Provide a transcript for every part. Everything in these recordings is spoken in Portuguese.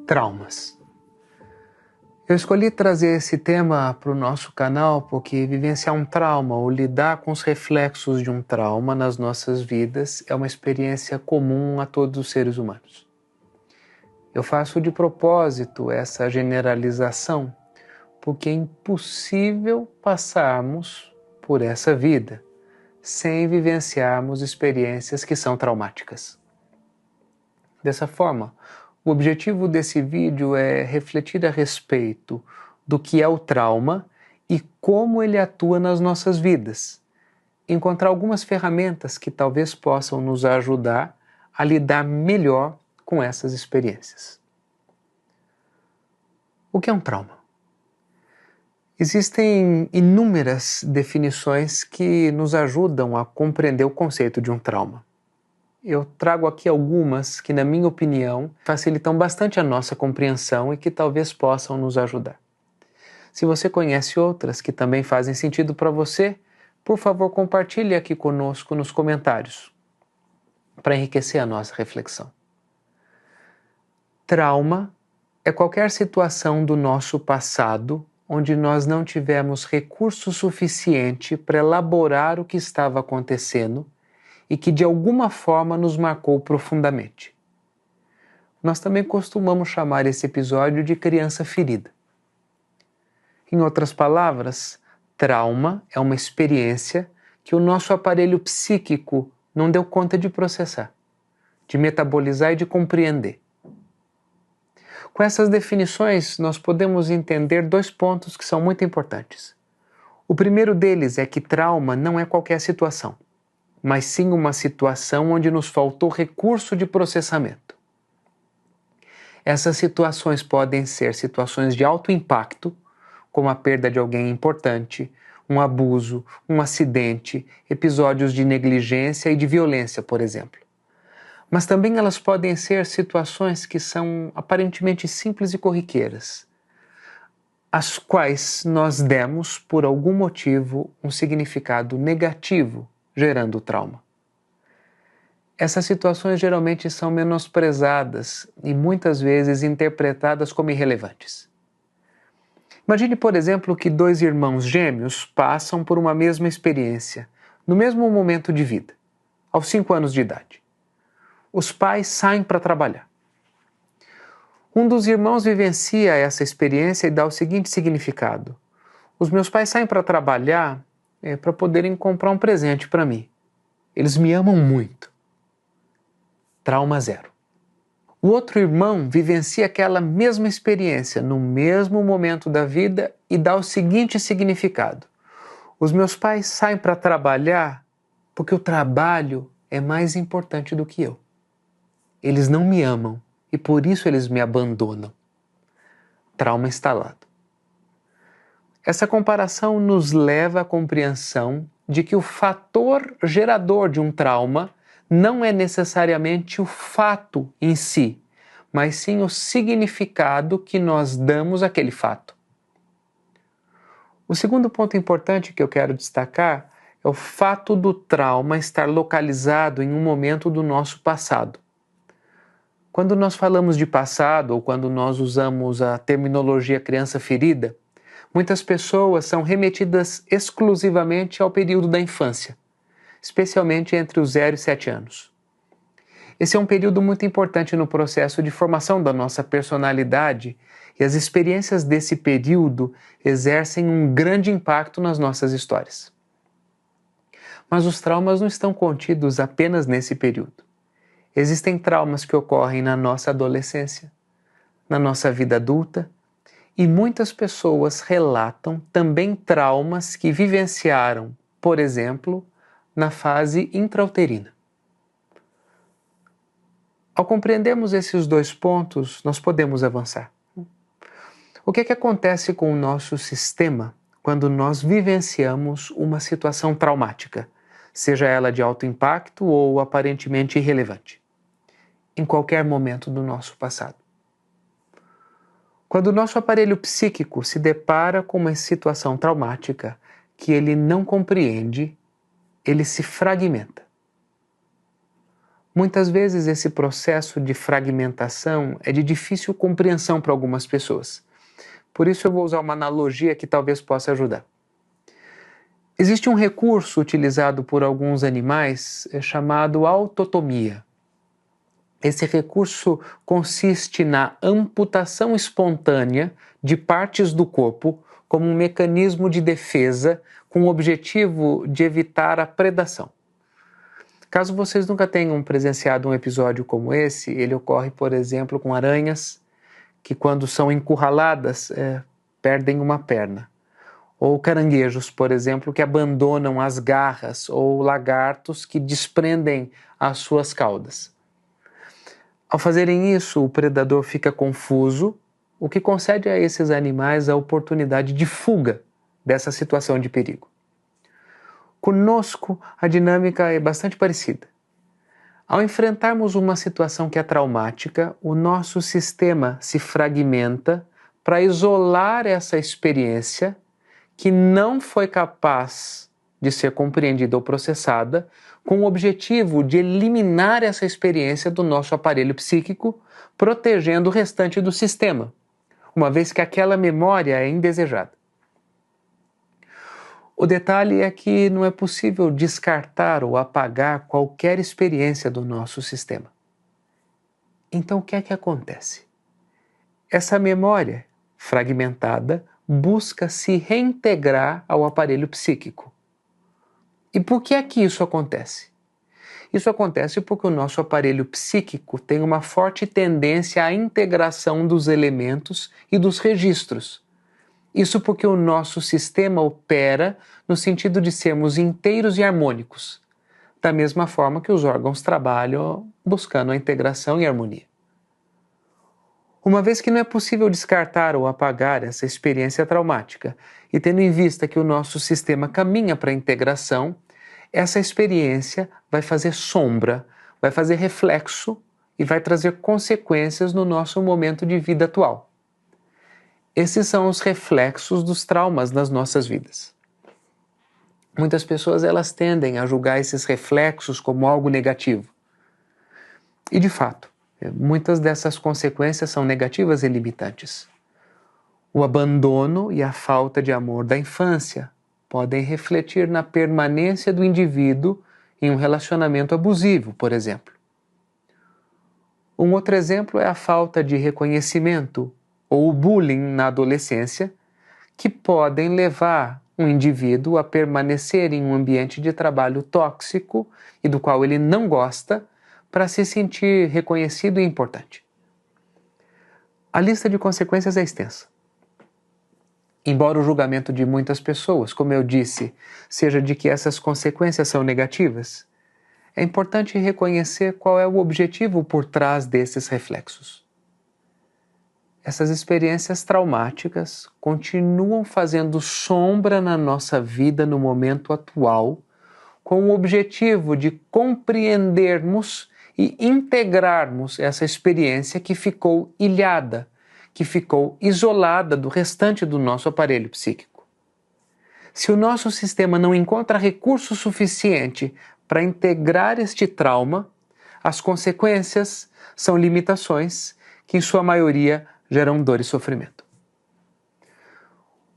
Traumas. Eu escolhi trazer esse tema para o nosso canal porque vivenciar um trauma ou lidar com os reflexos de um trauma nas nossas vidas é uma experiência comum a todos os seres humanos. Eu faço de propósito essa generalização porque é impossível passarmos por essa vida sem vivenciarmos experiências que são traumáticas. Dessa forma, o objetivo desse vídeo é refletir a respeito do que é o trauma e como ele atua nas nossas vidas. Encontrar algumas ferramentas que talvez possam nos ajudar a lidar melhor com essas experiências. O que é um trauma? Existem inúmeras definições que nos ajudam a compreender o conceito de um trauma. Eu trago aqui algumas que, na minha opinião, facilitam bastante a nossa compreensão e que talvez possam nos ajudar. Se você conhece outras que também fazem sentido para você, por favor, compartilhe aqui conosco nos comentários para enriquecer a nossa reflexão. Trauma é qualquer situação do nosso passado onde nós não tivemos recurso suficiente para elaborar o que estava acontecendo e que de alguma forma nos marcou profundamente. Nós também costumamos chamar esse episódio de criança ferida. Em outras palavras, trauma é uma experiência que o nosso aparelho psíquico não deu conta de processar, de metabolizar e de compreender. Com essas definições, nós podemos entender dois pontos que são muito importantes. O primeiro deles é que trauma não é qualquer situação, mas sim uma situação onde nos faltou recurso de processamento. Essas situações podem ser situações de alto impacto, como a perda de alguém importante, um abuso, um acidente, episódios de negligência e de violência, por exemplo. Mas também elas podem ser situações que são aparentemente simples e corriqueiras, às quais nós demos, por algum motivo, um significado negativo, gerando trauma. Essas situações geralmente são menosprezadas e muitas vezes interpretadas como irrelevantes. Imagine, por exemplo, que dois irmãos gêmeos passam por uma mesma experiência, no mesmo momento de vida, aos 5 anos de idade. Os pais saem para trabalhar. Um dos irmãos vivencia essa experiência e dá o seguinte significado: os meus pais saem para trabalhar para poderem comprar um presente para mim. Eles me amam muito. Trauma zero. O outro irmão vivencia aquela mesma experiência no mesmo momento da vida e dá o seguinte significado: os meus pais saem para trabalhar porque o trabalho é mais importante do que eu. Eles não me amam e por isso eles me abandonam. Trauma instalado. Essa comparação nos leva à compreensão de que o fator gerador de um trauma não é necessariamente o fato em si, mas sim o significado que nós damos àquele fato. O segundo ponto importante que eu quero destacar é o fato do trauma estar localizado em um momento do nosso passado. Quando nós falamos de passado ou quando nós usamos a terminologia criança ferida, muitas pessoas são remetidas exclusivamente ao período da infância, especialmente entre os 0 e 7 anos. Esse é um período muito importante no processo de formação da nossa personalidade e as experiências desse período exercem um grande impacto nas nossas histórias. Mas os traumas não estão contidos apenas nesse período. Existem traumas que ocorrem na nossa adolescência, na nossa vida adulta, e muitas pessoas relatam também traumas que vivenciaram, por exemplo, na fase intrauterina. Ao compreendermos esses dois pontos, nós podemos avançar. O que acontece com o nosso sistema quando nós vivenciamos uma situação traumática, seja ela de alto impacto ou aparentemente irrelevante, em qualquer momento do nosso passado? Quando o nosso aparelho psíquico se depara com uma situação traumática que ele não compreende, ele se fragmenta. Muitas vezes esse processo de fragmentação é de difícil compreensão para algumas pessoas. Por isso eu vou usar uma analogia que talvez possa ajudar. Existe um recurso utilizado por alguns animais chamado autotomia. Esse recurso consiste na amputação espontânea de partes do corpo como um mecanismo de defesa com o objetivo de evitar a predação. Caso vocês nunca tenham presenciado um episódio como esse, ele ocorre, por exemplo, com aranhas que, quando são encurraladas, perdem uma perna. Ou caranguejos, por exemplo, que abandonam as garras, ou lagartos que desprendem as suas caudas. Ao fazerem isso, o predador fica confuso, o que concede a esses animais a oportunidade de fuga dessa situação de perigo. Conosco, a dinâmica é bastante parecida. Ao enfrentarmos uma situação que é traumática, o nosso sistema se fragmenta para isolar essa experiência que não foi capaz de ser compreendida ou processada, com o objetivo de eliminar essa experiência do nosso aparelho psíquico, protegendo o restante do sistema, uma vez que aquela memória é indesejada. O detalhe é que não é possível descartar ou apagar qualquer experiência do nosso sistema. Então, o que é que acontece? Essa memória fragmentada busca se reintegrar ao aparelho psíquico. E por que é que isso acontece? Isso acontece porque o nosso aparelho psíquico tem uma forte tendência à integração dos elementos e dos registros. Isso porque o nosso sistema opera no sentido de sermos inteiros e harmônicos, da mesma forma que os órgãos trabalham buscando a integração e harmonia. Uma vez que não é possível descartar ou apagar essa experiência traumática, e tendo em vista que o nosso sistema caminha para a integração, essa experiência vai fazer sombra, vai fazer reflexo e vai trazer consequências no nosso momento de vida atual. Esses são os reflexos dos traumas nas nossas vidas. Muitas pessoas elas tendem a julgar esses reflexos como algo negativo. E de fato, muitas dessas consequências são negativas e limitantes. O abandono e a falta de amor da infância podem refletir na permanência do indivíduo em um relacionamento abusivo, por exemplo. Um outro exemplo é a falta de reconhecimento ou o bullying na adolescência, que podem levar um indivíduo a permanecer em um ambiente de trabalho tóxico e do qual ele não gosta, para se sentir reconhecido e importante. A lista de consequências é extensa. Embora o julgamento de muitas pessoas, como eu disse, seja de que essas consequências são negativas, é importante reconhecer qual é o objetivo por trás desses reflexos. Essas experiências traumáticas continuam fazendo sombra na nossa vida no momento atual, com o objetivo de compreendermos e integrarmos essa experiência que ficou ilhada, que ficou isolada do restante do nosso aparelho psíquico. Se o nosso sistema não encontra recurso suficiente para integrar este trauma, as consequências são limitações que, em sua maioria, geram dor e sofrimento.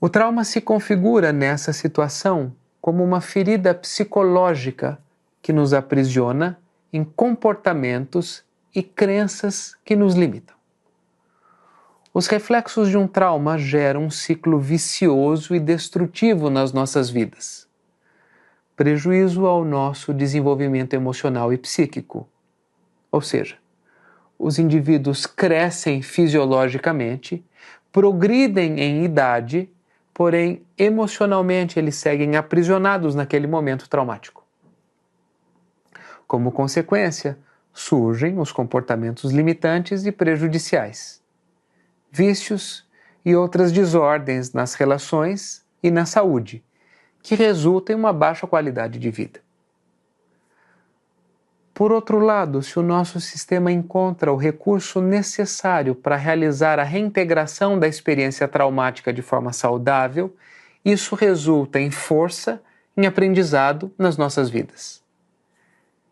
O trauma se configura nessa situação como uma ferida psicológica que nos aprisiona em comportamentos e crenças que nos limitam. Os reflexos de um trauma geram um ciclo vicioso e destrutivo nas nossas vidas. Prejuízo ao nosso desenvolvimento emocional e psíquico. Ou seja, os indivíduos crescem fisiologicamente, progridem em idade, porém emocionalmente eles seguem aprisionados naquele momento traumático. Como consequência, surgem os comportamentos limitantes e prejudiciais, vícios e outras desordens nas relações e na saúde, que resultam em uma baixa qualidade de vida. Por outro lado, se o nosso sistema encontra o recurso necessário para realizar a reintegração da experiência traumática de forma saudável, isso resulta em força, em aprendizado nas nossas vidas.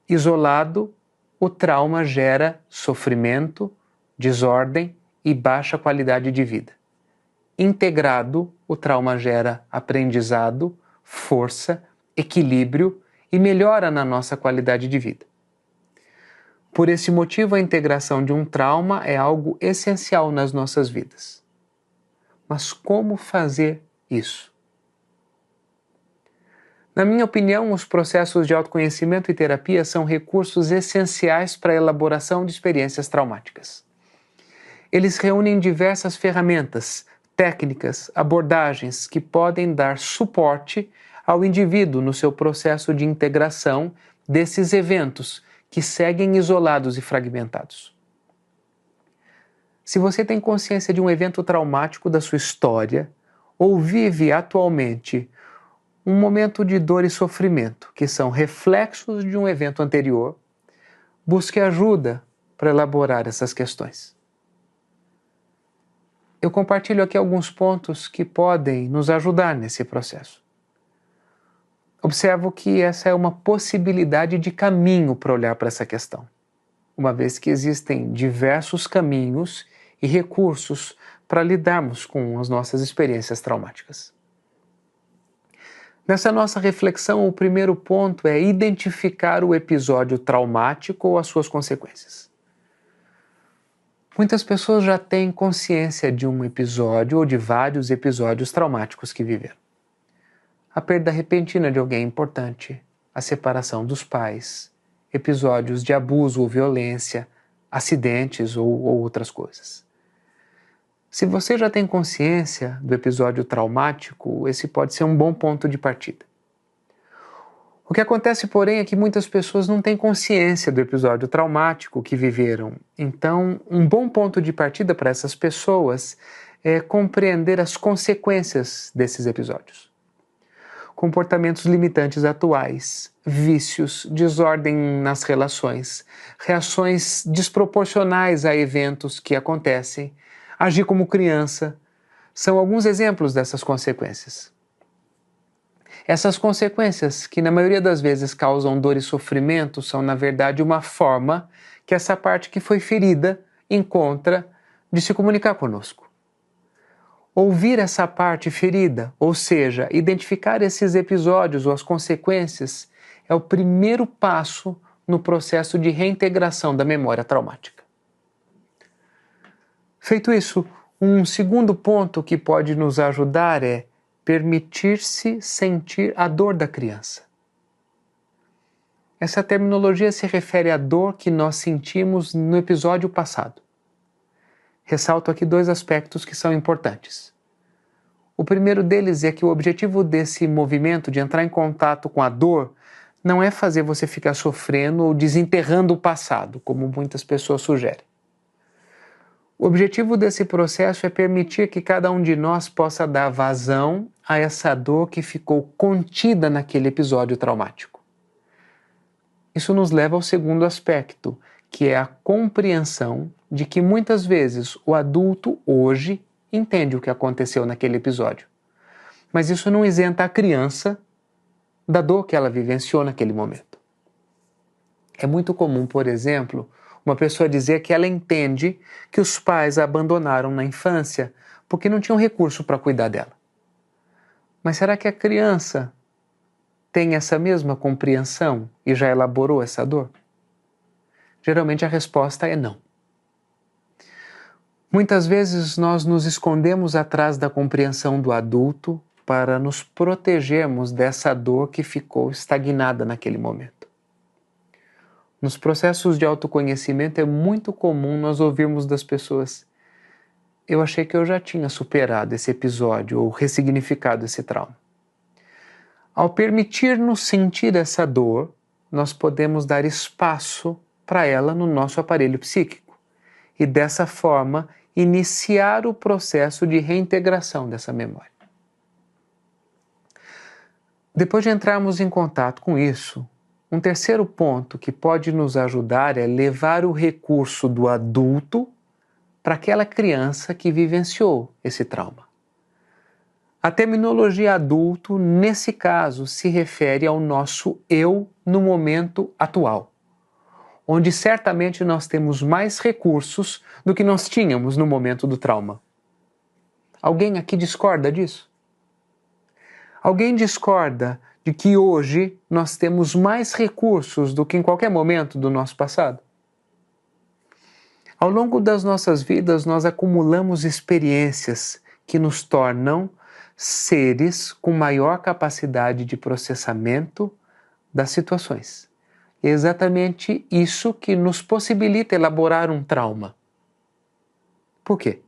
Isolado, o trauma gera sofrimento, desordem e baixa qualidade de vida. Integrado, o trauma gera aprendizado, força, equilíbrio e melhora na nossa qualidade de vida. Por esse motivo, a integração de um trauma é algo essencial nas nossas vidas. Mas como fazer isso? Na minha opinião, os processos de autoconhecimento e terapia são recursos essenciais para a elaboração de experiências traumáticas. Eles reúnem diversas ferramentas, técnicas, abordagens que podem dar suporte ao indivíduo no seu processo de integração desses eventos que seguem isolados e fragmentados. Se você tem consciência de um evento traumático da sua história ou vive atualmente um momento de dor e sofrimento, que são reflexos de um evento anterior, busque ajuda para elaborar essas questões. Eu compartilho aqui alguns pontos que podem nos ajudar nesse processo. Observo que essa é uma possibilidade de caminho para olhar para essa questão, uma vez que existem diversos caminhos e recursos para lidarmos com as nossas experiências traumáticas. Nessa nossa reflexão, o primeiro ponto é identificar o episódio traumático ou as suas consequências. Muitas pessoas já têm consciência de um episódio ou de vários episódios traumáticos que viveram. A perda repentina de alguém importante, a separação dos pais, episódios de abuso ou violência, acidentes ou outras coisas. Se você já tem consciência do episódio traumático, esse pode ser um bom ponto de partida. O que acontece, porém, é que muitas pessoas não têm consciência do episódio traumático que viveram. Então, um bom ponto de partida para essas pessoas é compreender as consequências desses episódios. Comportamentos limitantes atuais, vícios, desordem nas relações, reações desproporcionais a eventos que acontecem, agir como criança, são alguns exemplos dessas consequências. Essas consequências, que na maioria das vezes causam dor e sofrimento, são na verdade uma forma que essa parte que foi ferida encontra de se comunicar conosco. Ouvir essa parte ferida, ou seja, identificar esses episódios ou as consequências, é o primeiro passo no processo de reintegração da memória traumática. Feito isso, um segundo ponto que pode nos ajudar é permitir-se sentir a dor da criança. Essa terminologia se refere à dor que nós sentimos no episódio passado. Ressalto aqui dois aspectos que são importantes. O primeiro deles é que o objetivo desse movimento de entrar em contato com a dor não é fazer você ficar sofrendo ou desenterrando o passado, como muitas pessoas sugerem. O objetivo desse processo é permitir que cada um de nós possa dar vazão a essa dor que ficou contida naquele episódio traumático. Isso nos leva ao segundo aspecto, que é a compreensão de que muitas vezes o adulto hoje entende o que aconteceu naquele episódio. Mas isso não isenta a criança da dor que ela vivenciou naquele momento. É muito comum, por exemplo, uma pessoa dizer que ela entende que os pais a abandonaram na infância porque não tinham recurso para cuidar dela. Mas será que a criança tem essa mesma compreensão e já elaborou essa dor? Geralmente a resposta é não. Muitas vezes nós nos escondemos atrás da compreensão do adulto para nos protegermos dessa dor que ficou estagnada naquele momento. Nos processos de autoconhecimento é muito comum nós ouvirmos das pessoas: eu achei que eu já tinha superado esse episódio ou ressignificado esse trauma. Ao permitir-nos sentir essa dor, nós podemos dar espaço para ela no nosso aparelho psíquico e dessa forma iniciar o processo de reintegração dessa memória. Depois de entrarmos em contato com isso, um terceiro ponto que pode nos ajudar é levar o recurso do adulto para aquela criança que vivenciou esse trauma. A terminologia adulto, nesse caso, se refere ao nosso eu no momento atual. onde certamente nós temos mais recursos do que nós tínhamos no momento do trauma. Alguém aqui discorda disso? Alguém discorda de que hoje nós temos mais recursos do que em qualquer momento do nosso passado? Ao longo das nossas vidas, nós acumulamos experiências que nos tornam seres com maior capacidade de processamento das situações. É exatamente isso que nos possibilita elaborar um trauma. Por quê?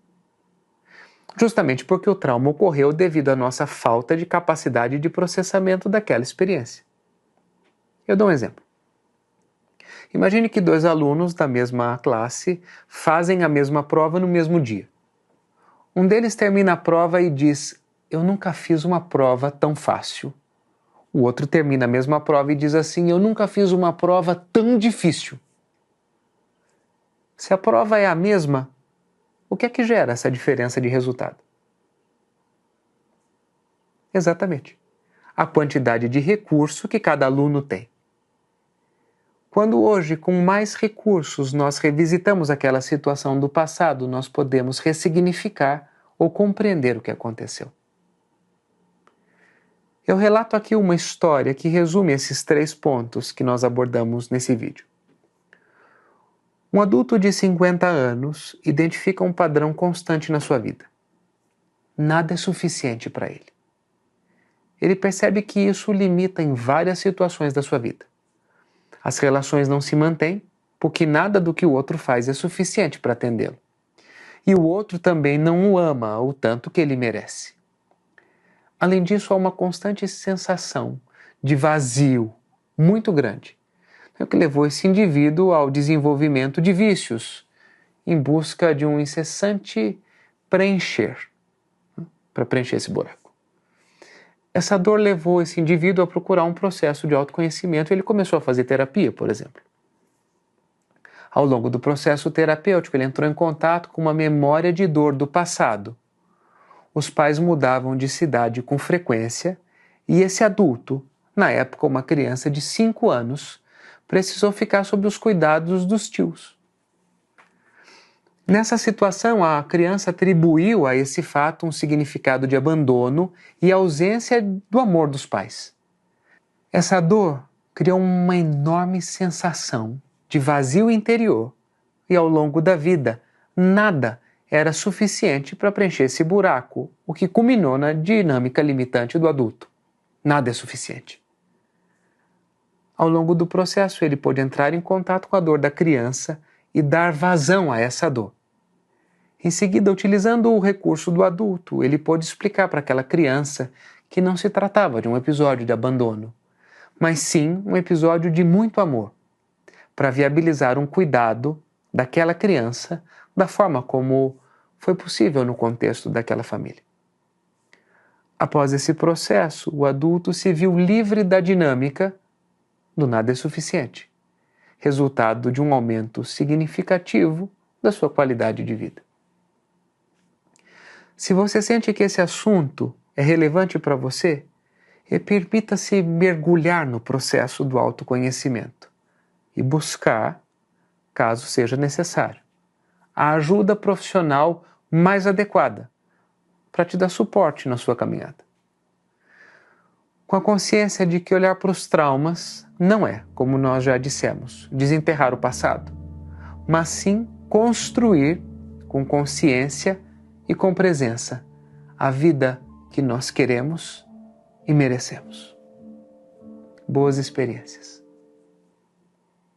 Justamente porque o trauma ocorreu devido à nossa falta de capacidade de processamento daquela experiência. Eu dou um exemplo. Imagine que 2 alunos da mesma classe fazem a mesma prova no mesmo dia. Um deles termina a prova e diz: "Eu nunca fiz uma prova tão fácil." O outro termina a mesma prova e diz assim: "Eu nunca fiz uma prova tão difícil." Se a prova é a mesma, o que é que gera essa diferença de resultado? Exatamente. A quantidade de recurso que cada aluno tem. Quando hoje, com mais recursos, nós revisitamos aquela situação do passado, nós podemos ressignificar ou compreender o que aconteceu. Eu relato aqui uma história que resume esses 3 pontos que nós abordamos nesse vídeo. Um adulto de 50 anos identifica um padrão constante na sua vida. Nada é suficiente para ele. Ele percebe que isso o limita em várias situações da sua vida. As relações não se mantêm porque nada do que o outro faz é suficiente para atendê-lo. E o outro também não o ama o tanto que ele merece. Além disso, há uma constante sensação de vazio muito grande, o que levou esse indivíduo ao desenvolvimento de vícios, em busca de um incessante preencher, para preencher esse buraco. Essa dor levou esse indivíduo a procurar um processo de autoconhecimento e ele começou a fazer terapia, por exemplo. Ao longo do processo terapêutico, ele entrou em contato com uma memória de dor do passado. Os pais mudavam de cidade com frequência e esse adulto, na época uma criança de 5 anos, precisou ficar sob os cuidados dos tios. Nessa situação, a criança atribuiu a esse fato um significado de abandono e ausência do amor dos pais. Essa dor criou uma enorme sensação de vazio interior e, ao longo da vida, nada era suficiente para preencher esse buraco, o que culminou na dinâmica limitante do adulto. Nada é suficiente. Ao longo do processo, ele pôde entrar em contato com a dor da criança e dar vazão a essa dor. Em seguida, utilizando o recurso do adulto, ele pôde explicar para aquela criança que não se tratava de um episódio de abandono, mas sim um episódio de muito amor, para viabilizar um cuidado daquela criança da forma como foi possível no contexto daquela família. Após esse processo, o adulto se viu livre da dinâmica do nada é suficiente, resultado de um aumento significativo da sua qualidade de vida. Se você sente que esse assunto é relevante para você, permita-se mergulhar no processo do autoconhecimento e buscar, caso seja necessário, a ajuda profissional mais adequada para te dar suporte na sua caminhada. Com a consciência de que olhar para os traumas não é, como nós já dissemos, desenterrar o passado, mas sim construir com consciência e com presença a vida que nós queremos e merecemos. Boas experiências.